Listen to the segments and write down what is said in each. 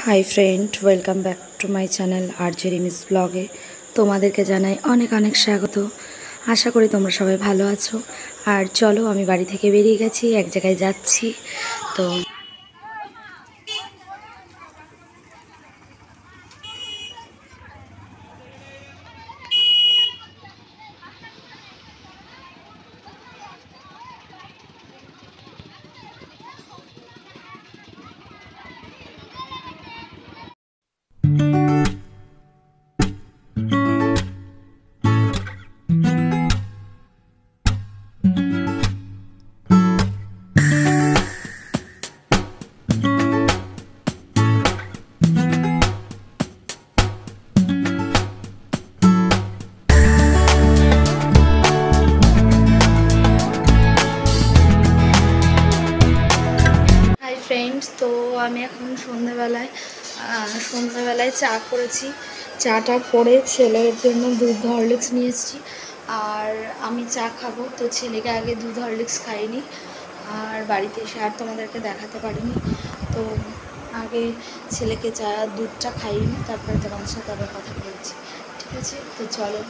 High friend, welcome back to my channel RJ Rimi's ব্লগে। তোমাদেরকে জানাই অনেক অনেক স্বাগত। আশা করি তোমরা সবাই ভালো আছো। আর চলো, আমি বাড়ি থেকে বেরিয়ে গেছি, এক জায়গায় যাচ্ছি। তো হাই ফ্রেন্ডস, তো আমি এখন সন্ধ্যাবেলায় চা করেছি। চাটা করে ছেলের জন্য দুধ হরলিক্স নিয়ে এসেছি। আর আমি চা খাবো, তো ছেলেকে আগে দুধ হরলিক্স খাইনি। আর বাড়িতে এসে আর তোমাদেরকে দেখাতে পারিনি। তো আগে ছেলেকে দুধটা খাইনি, তারপরে তোমাদের সাথে আবার কথা বলছি। ঠিক আছে, তো চলো।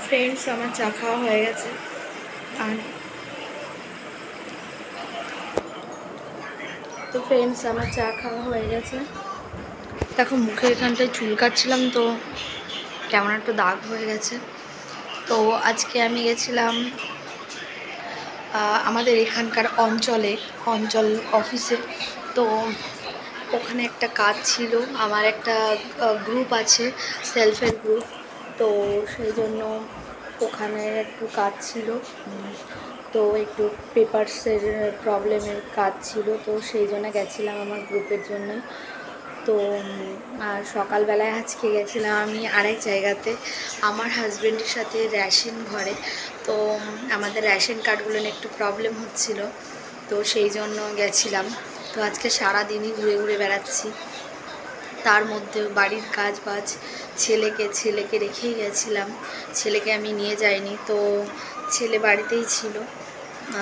ফ্রেন্ডস, আমার চা খাওয়া হয়ে গেছে। আর তো ফ্রেন্ডস, আমার চা খাওয়া হয়ে গেছে। দেখো, মুখের এখানটায় চুল কাটছিলাম, তো কেমন একটু দাগ হয়ে গেছে। তো আজকে আমি গেছিলাম আমাদের এখানকার অঞ্চল অফিসে। তো ওখানে একটা কাজ ছিল। আমার একটা গ্রুপ আছে, সেলফ হেল্প গ্রুপ। তো সেই জন্য ওখানে একটু কাজ ছিল। তো একটু পেপারসের প্রবলেমের কাজ ছিল, তো সেই জন্য গেছিলাম আমার গ্রুপের জন্য। তো আর সকালবেলায় আজকে গেছিলাম আমি আরেক জায়গাতে আমার হাজব্যান্ডের সাথে রেশন ঘরে। তো আমাদের রেশন কার্ডগুলো নিয়ে একটু প্রবলেম হচ্ছিল, তো সেই জন্য গেছিলাম। তো আজকে সারাদিনই ঘুরে ঘুরে বেড়াচ্ছি। তার মধ্যেও বাড়ির কাজ বাজ, ছেলেকে রেখেই গেছিলাম। ছেলেকে আমি নিয়ে যাইনি, তো ছেলে বাড়িতেই ছিল।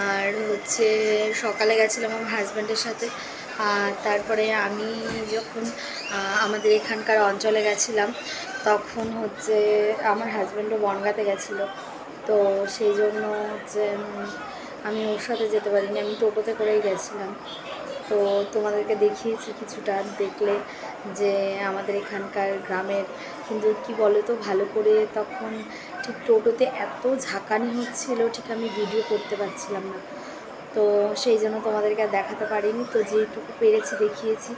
আর হচ্ছে সকালে গেছিলাম আমার হাজব্যান্ডের সাথে। আর তারপরে আমি যখন আমাদের এখানকার অঞ্চলে গেছিলাম, তখন হচ্ছে আমার হাজব্যান্ডও বনগাঁতে গেছিলো। তো সেই জন্য হচ্ছে আমি ওর সাথে যেতে পারিনি, আমি টোটোতে করেই গেছিলাম। তো তোমাদেরকে দেখিয়েছি কিছুটা, দেখলে যে আমাদের এখানকার গ্রামের। কিন্তু কি বলো তো, ভালো করে তখন ঠিক টোটোতে এত ঝাঁকানি হচ্ছিল, ঠিক আমি ভিডিও করতে পারছিলাম না। তো সেই জন্য তোমাদেরকে আর দেখাতে পারিনি। তো যেটুকু পেরেছি দেখিয়েছি।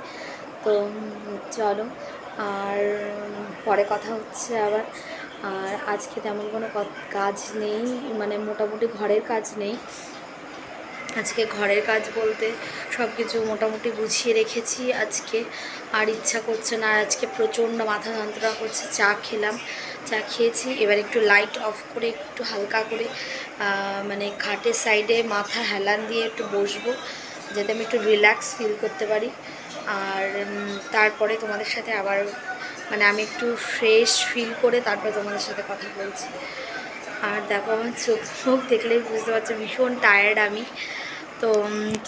তো চলো, আর পরে কথা হচ্ছে আবার। আর আজকে তেমন কোনো কাজ নেই, মানে মোটামুটি ঘরের কাজ নেই আজকে। ঘরের কাজ বলতে সব কিছু মোটামুটি গুছিয়ে রেখেছি আজকে। আর ইচ্ছা করছে না, আজকে প্রচণ্ড মাথা যন্ত্রণা করছে। চা খেয়েছি, এবার একটু লাইট অফ করে একটু হালকা করে মানে খাটের সাইডে মাথা হেলান দিয়ে একটু বসবো, যাতে আমি একটু রিল্যাক্স ফিল করতে পারি। আর তারপরে তোমাদের সাথে আবার মানে আমি একটু ফ্রেশ ফিল করে তারপরে তোমাদের সাথে কথা বলছি। আর দেখো, আমার চোখ দেখলেই বুঝতে পারছো ভীষণ টায়ার্ড আমি। তো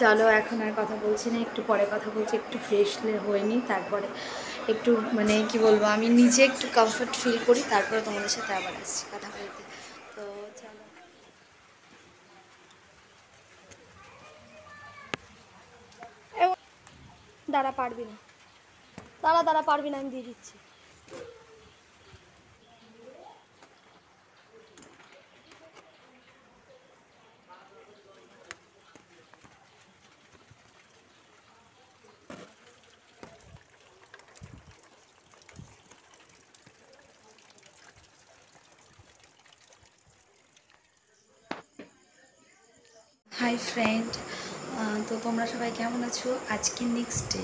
চলো, এখন আর কথা বলছি না, একটু পরে কথা বলছি। একটু ফ্রেশ হয়ে নিই, তারপরে একটু মানে কি বলবো, আমি নিজে একটু কমফর্ট ফিল করি, তারপরে তোমাদের সাথে আবার আসছি কথা বলতে। তো চলো। দাঁড়া, পারবি না, দাঁড়া পারবি না, আমি দিয়ে দিচ্ছি। হাই ফ্রেন্ড, তো তোমরা সবাই কেমন আছো? আজকে নেক্সট ডে।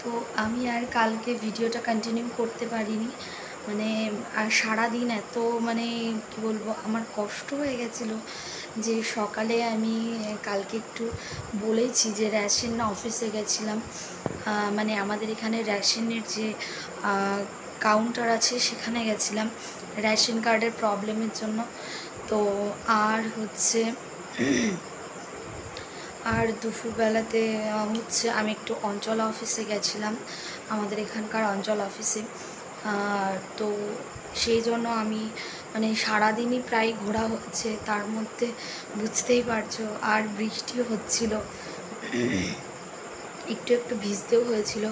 তো আমি আর কালকে ভিডিওটা কন্টিনিউ করতে পারিনি, মানে আর সারাদিন এত মানে কি বলবো, আমার কষ্ট হয়ে গেছিলো যে সকালে আমি কালকে একটু বলেছি যে রেশন অফিসে গেছিলাম, মানে আমাদের এখানে রেশনের যে কাউন্টার আছে সেখানে গেছিলাম রেশন কার্ডের প্রবলেমের জন্য। তো আর হচ্ছে আর দুপুরবেলাতে হচ্ছে আমি একটু অঞ্চল অফিসে গেছিলাম, আমাদের এখানকার অঞ্চল অফিসে। তো সেই জন্য আমি মানে সারাদিনই প্রায় ঘোরা হচ্ছে, তার মধ্যে বুঝতেই পারছো আর বৃষ্টিও হচ্ছিল, একটু একটু ভিজতেও হয়েছিল।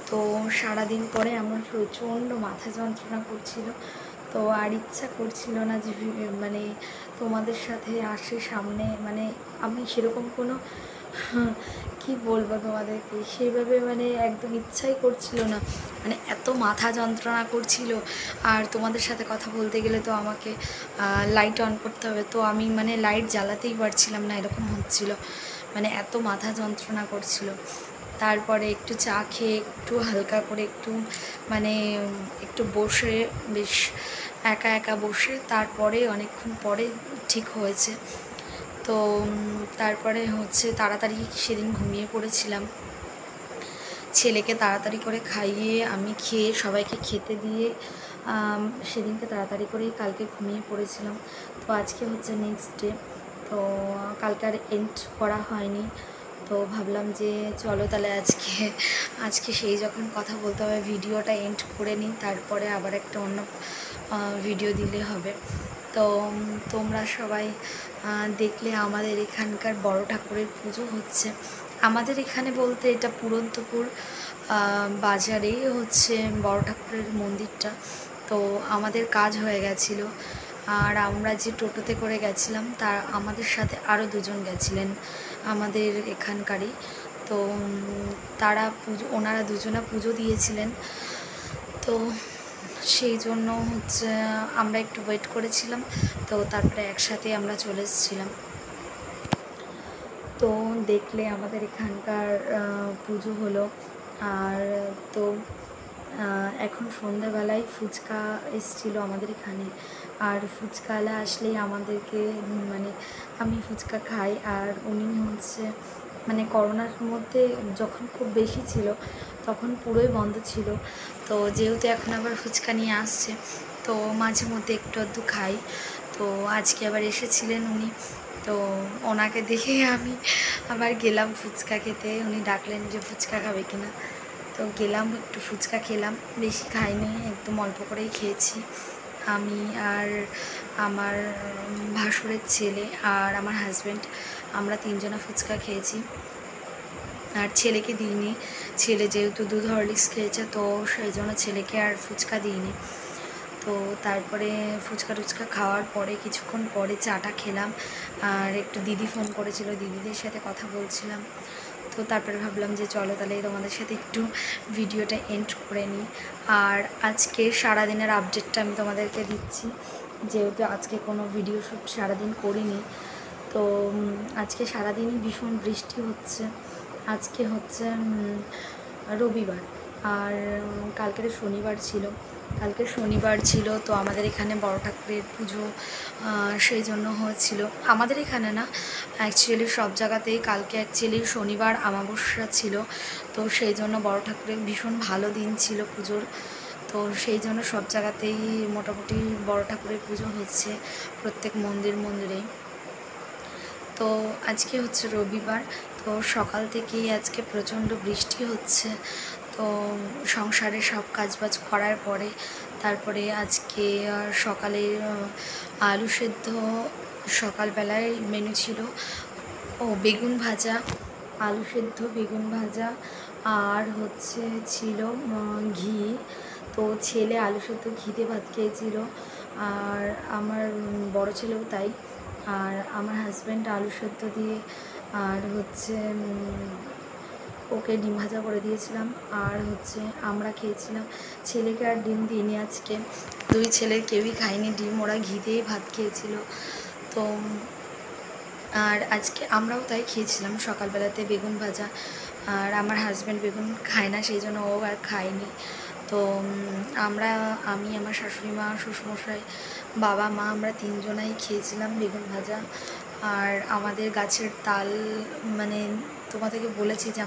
তো সারাদিন পরে আমার প্রচণ্ড মাথা যন্ত্রণা করছিল, তো আর ইচ্ছা করছিল না যে মানে তোমাদের সাথে আসে সামনে, মানে আমি সেরকম কোনো কি বলবো তোমাদেরকে, সেইভাবে মানে একদম ইচ্ছাই করছিল না, মানে এত মাথা যন্ত্রণা করছিল। আর তোমাদের সাথে কথা বলতে গেলে তো আমাকে লাইট অন করতে হবে, তো আমি মানে লাইট জ্বালাতেই পারছিলাম না, এরকম হচ্ছিল, মানে এত মাথা যন্ত্রণা করছিল। তারপরে একটু চা খেয়ে একটু হালকা করে একটু মানে একটু বসে বেশ একা একা বসে তারপরে অনেকক্ষণ পরে ঠিক হয়েছে। তো তারপরে হচ্ছে তাড়াতাড়ি সেদিন ঘুমিয়ে পড়েছিলাম, ছেলেকে তাড়াতাড়ি করে খাইয়ে আমি খেয়ে সবাইকে খেতে দিয়ে সেদিনকে তাড়াতাড়ি করেই কালকে ঘুমিয়ে পড়েছিলাম। তো আজকে হচ্ছে নেক্সট ডে, তো কালকে আর এন্ড করা হয়নি, তো ভাবলাম যে চলো তাহলে আজকে সেই যখন কথা বলতে হবে ভিডিওটা এন্ড করে নিই, তারপরে আবার একটা অন্য ভিডিও দিলে হবে। তো তোমরা সবাই দেখলে আমাদের এখানকার বড় ঠাকুরের পুজো হচ্ছে, আমাদের এখানে বলতে এটা পুরন্তপুর বাজারেই হচ্ছে বড় ঠাকুরের মন্দিরটা। তো আমাদের কাজ হয়ে গেছিলো, আর আমরা যে টোটোতে করে গেছিলাম তার আমাদের সাথে আরও দুজন গেছিলেন আমাদের এখানকারই। তো ওনারা দুজনা পুজো দিয়েছিলেন, তো সেই জন্য হচ্ছে আমরা একটু ওয়েট করেছিলাম, তো তারপরে একসাথে আমরা চলে এসেছিলাম। তো দেখলে আমাদের এখানকার পুজো হলো, আর তো এখন সন্ধ্যাবেলায় ফুচকা এসেছিলো আমাদের এখানে, আর ফুচকাওয়ালা আসলেই আমাদেরকে মানে আমি ফুচকা খাই, আর উনি হচ্ছে মানে করোনার মধ্যে যখন খুব বেশি ছিল তখন পুরোই বন্ধ ছিল, তো যেহেতু এখন আবার ফুচকা নিয়ে আসছে তো মাঝে মধ্যে একটু আধটু খাই। তো আজকে আবার এসেছিলেন উনি, তো ওনাকে দেখে আমি আবার গেলাম ফুচকা খেতে, উনি ডাকলেন যে ফুচকা খাবে কিনা, তো গেলাম একটু ফুচকা খেলাম, বেশি খাইনি, একদম অল্প করেই খেয়েছি। আমি আর আমার ভাসুরের ছেলে আর আমার হাজব্যান্ড আমরা তিনজনা ফুচকা খেয়েছি, আর ছেলেকে দিইনি, ছেলে যেহেতু দুধ হরলিক্স খেয়েছে তো সেই জন্য ছেলেকে আর ফুচকা দিইনি। তো তারপরে ফুচকা টুচকা খাওয়ার পরে কিছুক্ষণ পরে চাটা খেলাম, আর একটু দিদি ফোন করেছিল, দিদিদের সাথে কথা বলছিলাম। তো তারপরে ভাবলাম যে চলো তাহলে তোমাদের সাথে একটু ভিডিওটা এন্ড করে নিই, আর আজকে সারাদিনের আপডেটটা আমি তোমাদেরকে দিচ্ছি, যেহেতু আজকে কোনো ভিডিও শ্যুট সারাদিন করিনি। তো আজকে সারাদিনই ভীষণ বৃষ্টি হচ্ছে, আজকে হচ্ছে রবিবার, আর কালকের শনিবার ছিল, তো আমাদের এখানে বড় ঠাকুরের পুজো সেই জন্য হয়েছিল, আমাদের এখানে না অ্যাকচুয়ালি সব জায়গাতেই কালকে অ্যাকচুয়ালি শনিবার অমাবস্যা ছিল, তো সেই জন্য বড় ঠাকুরের ভীষণ ভালো দিন ছিল পুজোর, তো সেই জন্য সব জায়গাতেই মোটামুটি বড় ঠাকুরের পুজো হচ্ছে প্রত্যেক মন্দিরেই। তো আজকে হচ্ছে রবিবার, তো সকাল থেকেই আজকে প্রচণ্ড বৃষ্টি হচ্ছে, তো সংসারে সব কাজবাজ করার পরে তারপরে আজকে সকালে আলু সেদ্ধ, সকালবেলায় মেনু ছিল বেগুন ভাজা, আলু সেদ্ধ, বেগুন ভাজা, আর হচ্ছে ছিল ঘি। তো ছেলে আলু সেদ্ধ ঘিতে ভাত খেয়েছিল, আর আমার বড় ছেলেও তাই, আর আমার হাজব্যান্ড আলু সেদ্ধ দিয়ে আর হচ্ছে ওকে ডিম ভাজা করে দিয়েছিলাম, আর হচ্ছে আমরা খেয়েছিলাম। ছেলেকে আর ডিম দিইনি আজকে, দুই ছেলের কেউই খায়নি ডিম, ওরা ঘি দিয়েই ভাত খেয়েছিল। তো আর আজকে আমরাও তাই খেয়েছিলাম সকালবেলাতে বেগুন ভাজা। আর আমার হাজব্যান্ড বেগুন খায় না, সেই জন্য ও আর খায়নি। তো আমি, আমার শাশুড়ি মা, শ্বশুরমশাই, বাবা, মা, আমরা তিনজনাই খেয়েছিলাম বেগুন ভাজা। আর আমাদের গাছের তাল, মানে তোমাদেরকে বলেছি যে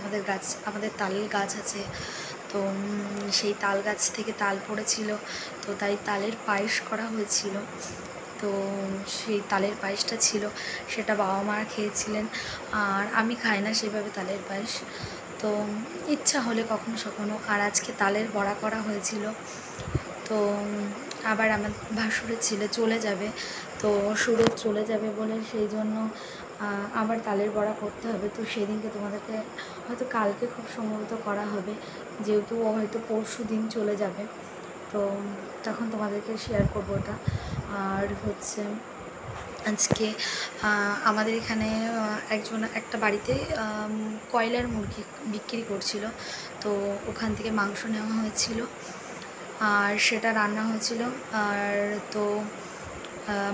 আমাদের তাল গাছ আছে। তো সেই তাল গাছ থেকে তাল পড়েছিল, তো তাই তালের পায়েস করা হয়েছিল। তো সেই তালের পায়েসটা ছিল, সেটা বাবা মা খেয়েছিলেন। আর আমি খাই না সেভাবে তালের পায়েস, তো ইচ্ছা হলে কখনো সখনো। আর আজকে তালের বড়া করা হয়েছিল। তো আবার আমার ভাসুরের ছেলে চলে যাবে, তো সুরত চলে যাবে বলে সেই জন্য আবার তালের বড়া করতে হবে। তো সেদিনকে তোমাদেরকে হয়তো কালকে খুব সম্ভবত করা হবে, যেহেতু ও হয়তো পরশু দিন চলে যাবে, তো তখন তোমাদেরকে শেয়ার করবো ওটা। আর হচ্ছে আজকে আমাদের এখানে একটা বাড়িতে কয়লার মুরগি বিক্রি করছিল, তো ওখান থেকে মাংস নেওয়া হয়েছিল আর সেটা রান্না হয়েছিল। আর তো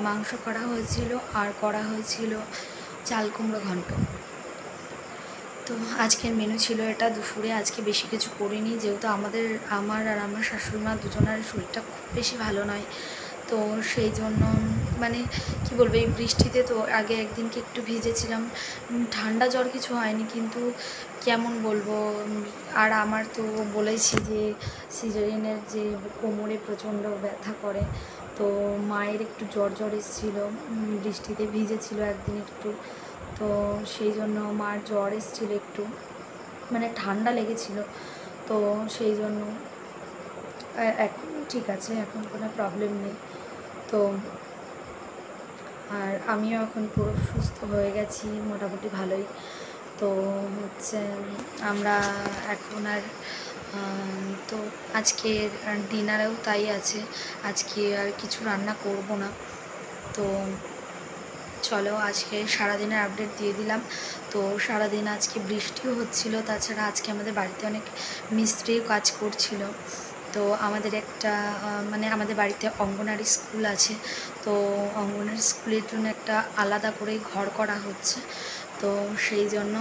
মাংস করা হয়েছিল আর করা হয়েছিল চাল কুমড়ো ঘন্ট। তো আজকের মেনু ছিল এটা দুপুরে। আজকে বেশি কিছু করিনি, যেহেতু আমার আর আমার শাশুড়ি মা দুজনের শরীরটা খুব বেশি ভালো নয়। তো সেই জন্য মানে কি বলবো, এই বৃষ্টিতে তো আগে একদিনকে একটু ভিজেছিলাম, ঠান্ডা জ্বর কিছু হয়নি, কিন্তু কেমন বলবো। আর আমার তো বলেছি যে সিজারিনের যে কোমরে প্রচণ্ড ব্যথা করে, তো মায়ের একটু জ্বর এসেছিলো, বৃষ্টিতে ভিজেছিল একদিন একটু, তো সেই জন্য মার জ্বর এসেছিলো একটু, মানে ঠান্ডা লেগেছিল। তো সেই জন্য এখন ঠিক আছে, এখন কোনো প্রবলেম নেই। তো আর আমিও এখন পুরো সুস্থ হয়ে গেছি মোটামুটি ভালোই। তো হচ্ছে আমরা এখন আর তো আজকের ডিনারেও তাই আছে, আজকে আর কিছু রান্না করব না। তো চলো আজকে সারাদিনের আপডেট দিয়ে দিলাম। তো সারাদিন আজকে বৃষ্টিও হচ্ছিল, তাছাড়া আজকে আমাদের বাড়িতে অনেক মিস্ত্রিও কাজ করছিল। তো আমাদের একটা মানে আমাদের বাড়িতে অঙ্গনারী স্কুল আছে, তো অঙ্গনারী স্কুলের জন্য একটা আলাদা করে ঘর করা হচ্ছে। তো সেই জন্য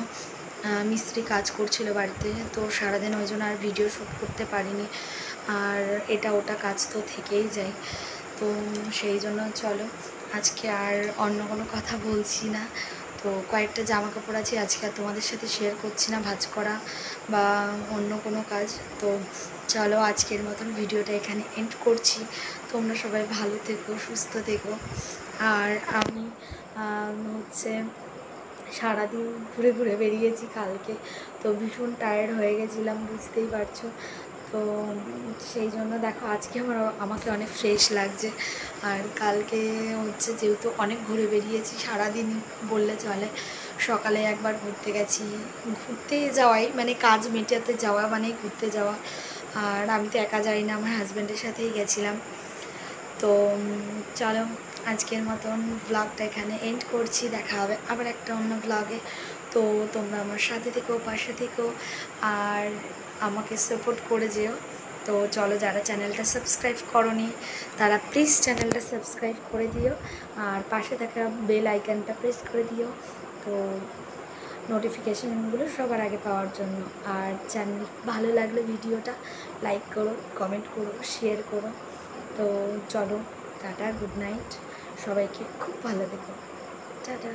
মিস্ত্রি কাজ করছিল বাড়িতে, তো সারাদিন ওই জন্য আর ভিডিও শ্যুট করতে পারিনি। আর এটা ওটা কাজ তো থেকেই যায়, তো সেই জন্য চলো আজকে আর অন্য কোনো কথা বলছি না। তো কয়েকটা জামা কাপড় আছে, আজকে আর তোমাদের সাথে শেয়ার করছি না ভাঁজ করা বা অন্য কোনো কাজ। তো চলো আজকের মতন ভিডিওটা এখানে এন্ড করছি। তোমরা সবাই ভালো থেকো, সুস্থ থেকো। আর আমি হচ্ছে সারাদিন ঘুরে ঘুরে বেরিয়েছি কালকে, তো ভীষণ টায়ার্ড হয়ে গেছিলাম, বুঝতেই পারছো। তো সেই জন্য দেখো আজকে আমাকে অনেক ফ্রেশ লাগছে। আর কালকে হচ্ছে যেহেতু অনেক ঘুরে বেরিয়েছি সারাদিনই বললে চলে, সকালে একবার ঘুরতে গেছি, ঘুরতে যাওয়াই মানে কাজ মেটাতে যাওয়া মানে ঘুরতে যাওয়া। আর আমি তো একা যাই না, আমার হাজব্যান্ডের সাথেই গেছিলাম। তো চলো আজকের মতন ব্লগটা এখানে এন্ড করছি, দেখা হবে আবার একটা অন্য ব্লগে। তো তোমরা আমার সাথে থেকো, পাশে থেকো, আর আমাকে সাপোর্ট করে যেও। তো চলো যারা চ্যানেলটা সাবস্ক্রাইব করোনি তারা প্লিজ চ্যানেলটা সাবস্ক্রাইব করে দিও, আর পাশে থাকা বেল আইকনটা প্রেস করে দিও, তো নোটিফিকেশানগুলো সবার আগে পাওয়ার জন্য। আর চ্যানেল ভালো লাগলে ভিডিওটা লাইক করো, কমেন্ট করো, শেয়ার করো। তো চলো টাটা, গুড নাইট, সবাইকে খুব ভালো থেকো, টাটা।